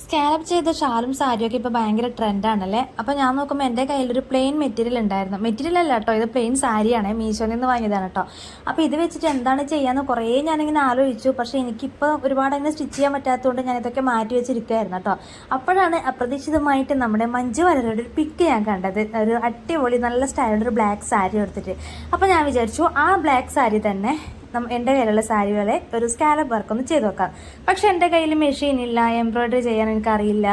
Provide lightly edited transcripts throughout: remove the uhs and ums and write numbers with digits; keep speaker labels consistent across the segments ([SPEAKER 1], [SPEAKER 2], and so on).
[SPEAKER 1] Scallop ചെയ്ത ഷാളും സാരിയൊക്കെ ഇപ്പോൾ ഭയങ്കര ട്രെൻഡാണല്ലേ. അപ്പോൾ ഞാൻ നോക്കുമ്പോൾ എൻ്റെ കയ്യിലൊരു പ്ലെയിൻ മെറ്റീരിയൽ ഉണ്ടായിരുന്നു. മെറ്റീരിയൽ അല്ല കേട്ടോ, ഇത് പ്ലെയിൻ സാരിയാണ്, മീഷോയിൽ നിന്ന് വാങ്ങിയതാണ് കേട്ടോ. അപ്പോൾ ഇത് വെച്ചിട്ട് എന്താണ് ചെയ്യാമെന്ന് കുറേ ഞാനിങ്ങനെ ആലോചിച്ചു. പക്ഷേ എനിക്കിപ്പോൾ ഒരുപാട് അങ്ങനെ സ്റ്റിച്ച് ചെയ്യാൻ പറ്റാത്തതുകൊണ്ട് ഞാൻ ഇതൊക്കെ മാറ്റി വെച്ചിരിക്കുകയായിരുന്നു കേട്ടോ. അപ്പോഴാണ് അപ്രതീക്ഷിതമായിട്ട് നമ്മുടെ മഞ്ജു വാര്യരുടെ ഒരു പിക്ക് ഞാൻ കണ്ടത്. ഒരു അടിപൊളി നല്ല സ്റ്റൈലുള്ള ഒരു ബ്ലാക്ക് സാരി എടുത്തിട്ട്. അപ്പോൾ ഞാൻ വിചാരിച്ചു ആ ബ്ലാക്ക് സാരി തന്നെ എൻ്റെ കയ്യിലുള്ള സാരികളെ ഒരു സ്കാലപ്പ് വർക്ക് ഒന്ന് ചെയ്ത് നോക്കാം. പക്ഷെ എൻ്റെ കയ്യിൽ മെഷീൻ ഇല്ല, എംബ്രോയ്ഡറി ചെയ്യാൻ എനിക്കറിയില്ല,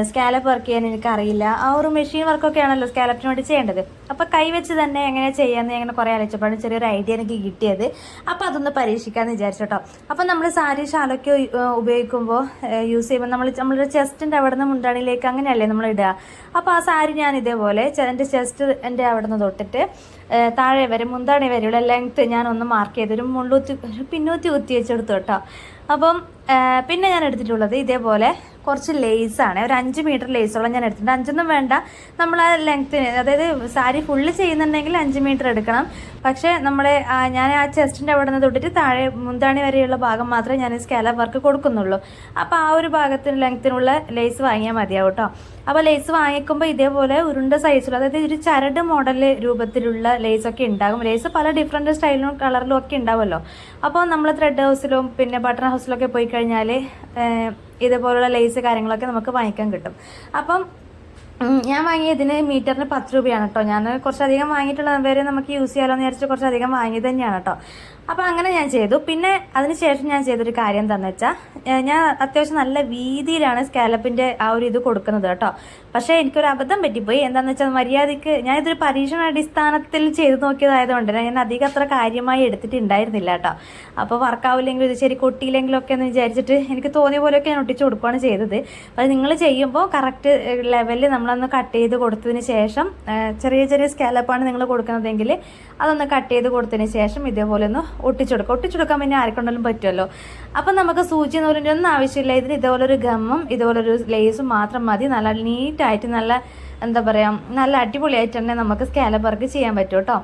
[SPEAKER 1] സ്കാലപ്പ് വർക്ക് ചെയ്യാൻ എനിക്കറിയില്ല. ആ ഒരു മെഷീൻ വർക്കൊക്കെ ആണല്ലോ സ്കാലപ്പിന് വേണ്ടി ചെയ്യേണ്ടത്. അപ്പോൾ കൈവച്ച് തന്നെ എങ്ങനെ ചെയ്യാമെന്ന് അങ്ങനെ കുറേ ആലോചിച്ചപ്പോഴാണ് ചെറിയൊരു ഐഡിയ എനിക്ക് കിട്ടിയത്. അപ്പോൾ അതൊന്ന് പരീക്ഷിക്കാമെന്ന് വിചാരിച്ചു കേട്ടോ. അപ്പോൾ നമ്മൾ സാരി ഷാളൊക്കെ ഉപയോഗിക്കുമ്പോൾ യൂസ് ചെയ്യുമ്പോൾ നമ്മളൊരു ചെസ്റ്റിൻ്റെ അവിടെ നിന്ന് മുണ്ടാണിയിലേക്ക് അങ്ങനെയല്ലേ നമ്മൾ ഇടുക. അപ്പോൾ ആ സാരി ഞാൻ ഇതേപോലെ എൻ്റെ ചെസ്റ്റ് എൻ്റെ അവിടെ നിന്ന് തൊട്ടിട്ട് താഴെ വരെ മുന്താണി വരെയുള്ള ലെങ്ത്ത് ഞാനൊന്ന് മാർക്ക് ചെയ്തൊരു പിന്നൂത്തി കുത്തി വെച്ചെടുത്തു കേട്ടോ. അപ്പം പിന്നെ ഞാൻ എടുത്തിട്ടുള്ളത് ഇതേപോലെ കുറച്ച് ലേസാണ്. ഒരു 5 മീറ്റർ ലേസോളം ഞാൻ എടുത്തിട്ടുണ്ട്. 5ഒന്നും വേണ്ട, നമ്മൾ ആ ലെങ്ത്തിന്, അതായത് സാരി ഫുള്ള് ചെയ്യുന്നുണ്ടെങ്കിൽ 5 മീറ്റർ എടുക്കണം. പക്ഷേ ഞാൻ ആ ചെസ്റ്റിൻ്റെ അവിടെ നിന്ന് തൊട്ടിട്ട് താഴെ മുന്താണി വരെയുള്ള ഭാഗം മാത്രമേ ഞാൻ സ്കാലപ്പ് വർക്ക് കൊടുക്കുന്നുള്ളൂ. അപ്പോൾ ആ ഒരു ഭാഗത്തിന് ലെങ്ത്തിനുള്ള ലേസ് വാങ്ങിയാൽ മതിയാവും കേട്ടോ. അപ്പോൾ ലേസ് വാങ്ങിക്കുമ്പോൾ ഇതേപോലെ ഉരുണ്ട സൈസിലുള്ള, അതായത് ഒരു ചരട് മോഡൽ രൂപത്തിലുള്ള ലേസൊക്കെ ഉണ്ടാകും. ലേസ് പല ഡിഫറെൻറ്റ് സ്റ്റൈലിലും കളറിലും ഒക്കെ ഉണ്ടാവുമല്ലോ. അപ്പോൾ നമ്മൾ ത്രെഡ് ഹൗസിലും പിന്നെ ബട്ടൺ ഹൗസിലൊക്കെ പോയി കഴിഞ്ഞാൽ ഇതേപോലുള്ള ലേസ് കാര്യങ്ങളൊക്കെ നമുക്ക് വാങ്ങിക്കാൻ കിട്ടും. അപ്പം ഞാൻ വാങ്ങിയതിന് മീറ്ററിന് 10 രൂപയാണ് കേട്ടോ. ഞാൻ കുറച്ചധികം വാങ്ങിയിട്ടുള്ള വരെ നമുക്ക് യൂസ് ചെയ്യാമല്ലോ എന്ന് വിചാരിച്ച് കുറച്ചധികം വാങ്ങിയത് തന്നെയാണ് കേട്ടോ. അപ്പോൾ അങ്ങനെ ഞാൻ ചെയ്തു. പിന്നെ അതിന് ശേഷം ഞാൻ ചെയ്തൊരു കാര്യം എന്താണെന്ന് വെച്ചാൽ, ഞാൻ അത്യാവശ്യം നല്ല വീതിയിലാണ് സ്കാലപ്പിൻ്റെ ആ ഒരു ഇത് കൊടുക്കുന്നത് കേട്ടോ. പക്ഷേ എനിക്കൊരു അബദ്ധം പറ്റിപ്പോയി. എന്താണെന്ന് വെച്ചാൽ മര്യാദയ്ക്ക് ഞാനിതൊരു പരീക്ഷണാടിസ്ഥാനത്തിൽ ചെയ്ത് നോക്കിയതായതുകൊണ്ട് ഞാൻ അധികം അത്ര കാര്യമായി എടുത്തിട്ടുണ്ടായിരുന്നില്ല കേട്ടോ. അപ്പോൾ വർക്കാവില്ലെങ്കിലും ഇത് ശരി കൊട്ടിയില്ലെങ്കിലൊക്കെ എന്ന് വിചാരിച്ചിട്ട് എനിക്ക് തോന്നിയ പോലെയൊക്കെ ഞാൻ ഒട്ടിച്ച് കൊടുക്കുകയാണ് ചെയ്തത്. അപ്പോൾ നിങ്ങൾ ചെയ്യുമ്പോൾ കറക്റ്റ് ലെവലിൽ നമ്മളൊന്ന് കട്ട് ചെയ്ത് കൊടുത്തതിന് ശേഷം, ചെറിയ ചെറിയ സ്കാലപ്പാണ് നിങ്ങൾ കൊടുക്കുന്നതെങ്കിൽ അതൊന്ന് കട്ട് ചെയ്ത് കൊടുത്തതിന് ശേഷം ഇതേപോലെ ഒന്ന് ഒട്ടിച്ചെടുക്കാൻ പിന്നെ ആർക്കുണ്ടെങ്കിലും പറ്റുമല്ലോ. അപ്പം നമുക്ക് സൂചി നൂലിൻ്റെ ഒന്നും ആവശ്യമില്ല. ഇതിന് ഇതേപോലൊരു ഗമ്മും ഇതേപോലൊരു ലേസും മാത്രം മതി. നല്ല നീറ്റായിട്ട് നല്ല എന്താ പറയുക, നല്ല അടിപൊളിയായിട്ട് തന്നെ നമുക്ക് സ്കാലപ്പ് വർക്ക് ചെയ്യാൻ പറ്റും കേട്ടോ.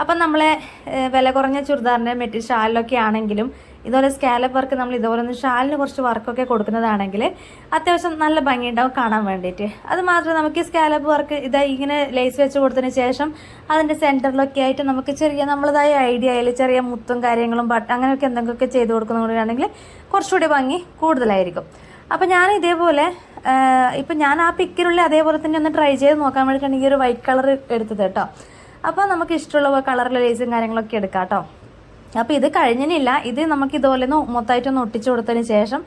[SPEAKER 1] അപ്പം നമ്മളെ വില കുറഞ്ഞ ചുരിദാറിൻ്റെ ഷാലിലൊക്കെ ആണെങ്കിലും ഇതുപോലെ സ്കാലപ്പ് വർക്ക് നമ്മൾ ഇതുപോലെ ഒന്ന് ഷാലിന് കുറച്ച് വർക്കൊക്കെ കൊടുക്കുന്നതാണെങ്കിൽ അത്യാവശ്യം നല്ല ഭംഗിയുണ്ടാവും കാണാൻ വേണ്ടിയിട്ട്. അത് മാത്രമേ നമുക്ക് ഈ സ്കാലപ്പ് വർക്ക് ഇങ്ങനെ ലേസ് വെച്ച് കൊടുത്തതിന് ശേഷം അതിൻ്റെ സെൻറ്ററിലൊക്കെ ആയിട്ട് നമുക്ക് ചെറിയ നമ്മളതായ ഐഡിയയിൽ ചെറിയ മുത്തും കാര്യങ്ങളും അങ്ങനെയൊക്കെ എന്തെങ്കിലുമൊക്കെ ചെയ്ത് കൊടുക്കുന്നതുകൊണ്ടാണെങ്കിൽ കുറച്ചുകൂടി ഭംഗി കൂടുതലായിരിക്കും. അപ്പോൾ ഞാൻ ഇതേപോലെ ഇപ്പം ഞാൻ ആ പിക്കിലുള്ള അതേപോലെ തന്നെ ഒന്ന് ട്രൈ ചെയ്ത് നോക്കാൻ വേണ്ടിയിട്ടാണ് ഈ ഒരു വൈറ്റ് കളർ എടുത്തത് കേട്ടോ. അപ്പോൾ നമുക്ക് ഇഷ്ടമുള്ള കളറിലെ ലേസും കാര്യങ്ങളൊക്കെ എടുക്കാം കേട്ടോ. അപ്പോൾ ഇത് കഴിഞ്ഞില്ല, ഇത് നമുക്ക് ഇതുപോലെ മൊത്തമായിട്ടൊന്ന് ഒട്ടിച്ചു കൊടുത്തതിന് ശേഷം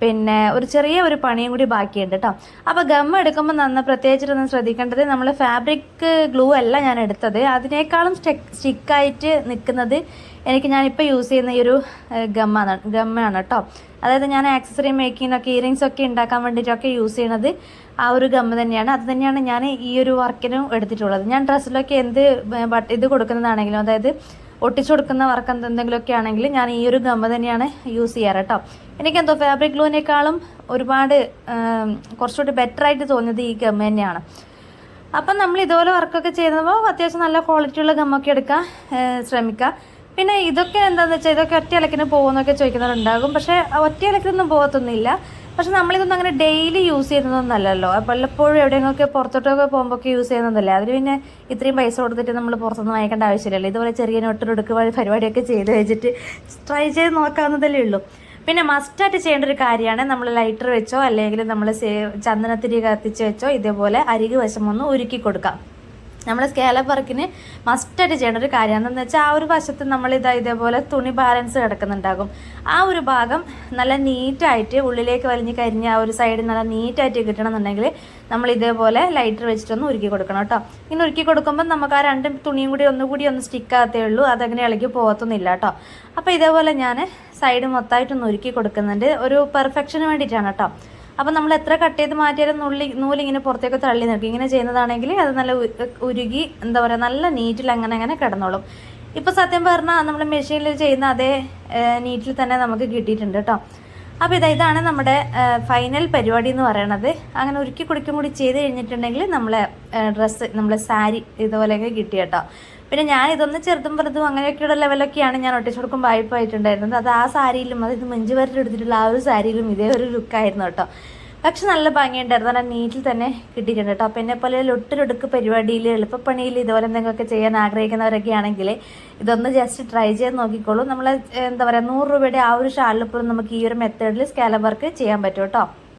[SPEAKER 1] പിന്നെ ഒരു ചെറിയ ഒരു പണിയും കൂടി ബാക്കിയുണ്ട് കേട്ടോ. അപ്പോൾ ഗം എടുക്കുമ്പോൾ പ്രത്യേകിച്ചിട്ടൊന്ന് ശ്രദ്ധിക്കേണ്ടത്, നമ്മൾ ഫാബ്രിക് ഗ്ലൂ അല്ല ഞാൻ എടുത്തത്. അതിനേക്കാളും സ്റ്റിക്കായിട്ട് നിൽക്കുന്നത് ഞാനിപ്പോൾ യൂസ് ചെയ്യുന്ന ഈ ഒരു ഗമ്മാണ് കേട്ടോ. അതായത് ഞാൻ ആക്സസറി മേക്കിങ്ങിനൊക്കെ ഇയറിങ്സ് ഒക്കെ ഉണ്ടാക്കാൻ വേണ്ടിയിട്ടൊക്കെ യൂസ് ചെയ്യുന്നത് ആ ഒരു ഗമ്മ് തന്നെയാണ്. അത് തന്നെയാണ് ഞാൻ ഈ ഒരു വർക്കിനും എടുത്തിട്ടുള്ളത്. ഞാൻ ഡ്രസ്സിലൊക്കെ ഇത് കൊടുക്കുന്നതാണെങ്കിലും, അതായത് ഒട്ടിച്ചു കൊടുക്കുന്ന വർക്ക് എന്തെങ്കിലുമൊക്കെ ആണെങ്കിൽ ഞാൻ ഈ ഒരു ഗമ്മ തന്നെയാണ് യൂസ് ചെയ്യാറ് കേട്ടോ. എനിക്കെന്തോ ഫാബ്രിക് ഗ്ലൂവിനേക്കാളും ഒരുപാട് കുറച്ചുകൂടി ബെറ്ററായിട്ട് തോന്നിയത് ഈ ഗമ്മ തന്നെയാണ്. അപ്പം നമ്മൾ ഇതുപോലെ വർക്കൊക്കെ ചെയ്യുമ്പോൾ അത്യാവശ്യം നല്ല ക്വാളിറ്റിയുള്ള ഗമ്മൊക്കെ എടുക്കാൻ ശ്രമിക്കുക. പിന്നെ ഇതൊക്കെ എന്താണെന്ന് വെച്ചാൽ ഇതൊക്കെ ഒറ്റ ഇലക്കിന് പോകുമെന്നൊക്കെ ചോദിക്കുന്നവരുണ്ടാകും. പക്ഷേ ഒറ്റ ഇലക്കിനൊന്നും പോകത്തൊന്നുമില്ല. പക്ഷെ നമ്മളിതൊന്നും അങ്ങനെ ഡെയിലി യൂസ് ചെയ്യുന്നതൊന്നല്ലല്ലോ. വല്ലപ്പോഴും എവിടെയെങ്കിലുമൊക്കെ പുറത്തോട്ടൊക്കെ പോകുമ്പോഴൊക്കെ യൂസ് ചെയ്യുന്നതല്ലേ. അതിന് പിന്നെ ഇത്രയും പൈസ കൊടുത്തിട്ട് നമ്മൾ പുറത്തൊന്നും വാങ്ങിക്കേണ്ട ആവശ്യമില്ലല്ലോ. ഇതുപോലെ ചെറിയ നൊട്ടൊടുക്ക് പരിപാടിയൊക്കെ ചെയ്ത് വെച്ചിട്ട് ട്രൈ ചെയ്ത് നോക്കാവുന്നതല്ലേ ഉള്ളൂ. പിന്നെ മസ്റ്റായിട്ട് ചെയ്യേണ്ട ഒരു കാര്യമാണ്, നമ്മൾ ലൈറ്റർ വെച്ചോ അല്ലെങ്കിൽ നമ്മൾ ചന്ദനത്തിരി കത്തിച്ച് വെച്ചോ ഇതേപോലെ അരികു വശം ഒന്ന് ഉരുക്കി കൊടുക്കാം. നമ്മൾ സ്കാലപ്പ് വർക്കിന് മസ്റ്റായിട്ട് ചെയ്യേണ്ട ഒരു കാര്യം എന്താണെന്ന് വെച്ചാൽ, ആ ഒരു വശത്ത് ഇതേപോലെ തുണി ബാലൻസ് കിടക്കുന്നുണ്ടാകും. ആ ഒരു ഭാഗം നല്ല നീറ്റായിട്ട് ഉള്ളിലേക്ക് വലിഞ്ഞ് കരിഞ്ഞ് ആ ഒരു സൈഡ് നല്ല നീറ്റായിട്ട് കിട്ടണമെന്നുണ്ടെങ്കിൽ നമ്മൾ ഇതേപോലെ ലൈറ്റർ വെച്ചിട്ടൊന്ന് ഉരുക്കി കൊടുക്കണം കേട്ടോ. ഇങ്ങനെ ഉരുക്കി കൊടുക്കുമ്പോൾ നമുക്ക് ആ 2 തുണിയും കൂടി ഒന്ന് സ്റ്റിക്കാകത്തേ ഉള്ളൂ. അതങ്ങനെ ഇളകി പോകത്തൊന്നുമില്ല കേട്ടോ. അപ്പോൾ ഇതേപോലെ ഞാൻ സൈഡ് മൊത്തമായിട്ടൊന്ന് ഉരുക്കി കൊടുക്കുന്നുണ്ട്, ഒരു പെർഫെക്ഷന് വേണ്ടിയിട്ടാണ് കേട്ടോ. അപ്പോൾ നമ്മൾ എത്ര കട്ട് ചെയ്ത് മാറ്റിയാലും നൂലിങ്ങനെ പുറത്തേക്ക് തള്ളി നിൽക്കും. ഇങ്ങനെ ചെയ്യുന്നതാണെങ്കിൽ അത് നല്ല ഉരുകി എന്താ പറയുക, നല്ല നീറ്റിൽ അങ്ങനെ കിടന്നോളും. ഇപ്പോൾ സത്യം പറഞ്ഞാൽ നമ്മൾ മെഷീനിൽ ചെയ്യുന്ന അതേ നീറ്റിൽ തന്നെ നമുക്ക് കിട്ടിയിട്ടുണ്ട് കേട്ടോ. അപ്പോൾ ഇതാണ് നമ്മുടെ ഫൈനൽ പരിപാടി എന്ന് പറയണത്. അങ്ങനെ ഉരുക്കി കുടിക്കും കൂടി ചെയ്ത് കഴിഞ്ഞിട്ടുണ്ടെങ്കിൽ നമ്മളെ സാരി ഇതുപോലെയൊക്കെ കിട്ടി കേട്ടോ. പിന്നെ ഞാൻ ഇതൊന്ന് ചെറുതും വലുതും അങ്ങനെയൊക്കെയുള്ള ലെവലൊക്കെയാണ് ഞാൻ ഒട്ടിച്ചു കൊടുക്കുമ്പോൾ വായ്പായിട്ടുണ്ടായിരുന്നത്. അത് ആ സാരിയിലും, അതായത് മഞ്ജു വാര്യർ എടുത്തിട്ടുള്ള ആ ഒരു സാരിയിലും ഇതേ ഒരു ലുക്കായിരുന്നു കേട്ടോ. പക്ഷെ നല്ല ഭംഗിയുണ്ടായിരുന്നു, നല്ല നീറ്റിൽ തന്നെ കിട്ടിയിട്ടുണ്ട് കേട്ടോ. അപ്പോൾ എന്നെ പോലെ ലൊട്ടിലൊടുക്ക് പരിപാടിയിൽ എളുപ്പപ്പണിയിൽ ഇതുപോലെ എന്തെങ്കിലുമൊക്കെ ചെയ്യാൻ ആഗ്രഹിക്കുന്നവരൊക്കെ ആണെങ്കിൽ ഇതൊന്ന് ജസ്റ്റ് ട്രൈ ചെയ്ത് നോക്കിക്കോളൂ. നമ്മൾ എന്താ പറയുക 100 രൂപയുടെ ആ ഒരു ഷാളിലിപ്പോഴും നമുക്ക് ഈ ഒരു മെത്തേഡിൽ സ്കാലപ്പ് വർക്ക് ചെയ്യാൻ പറ്റും കേട്ടോ.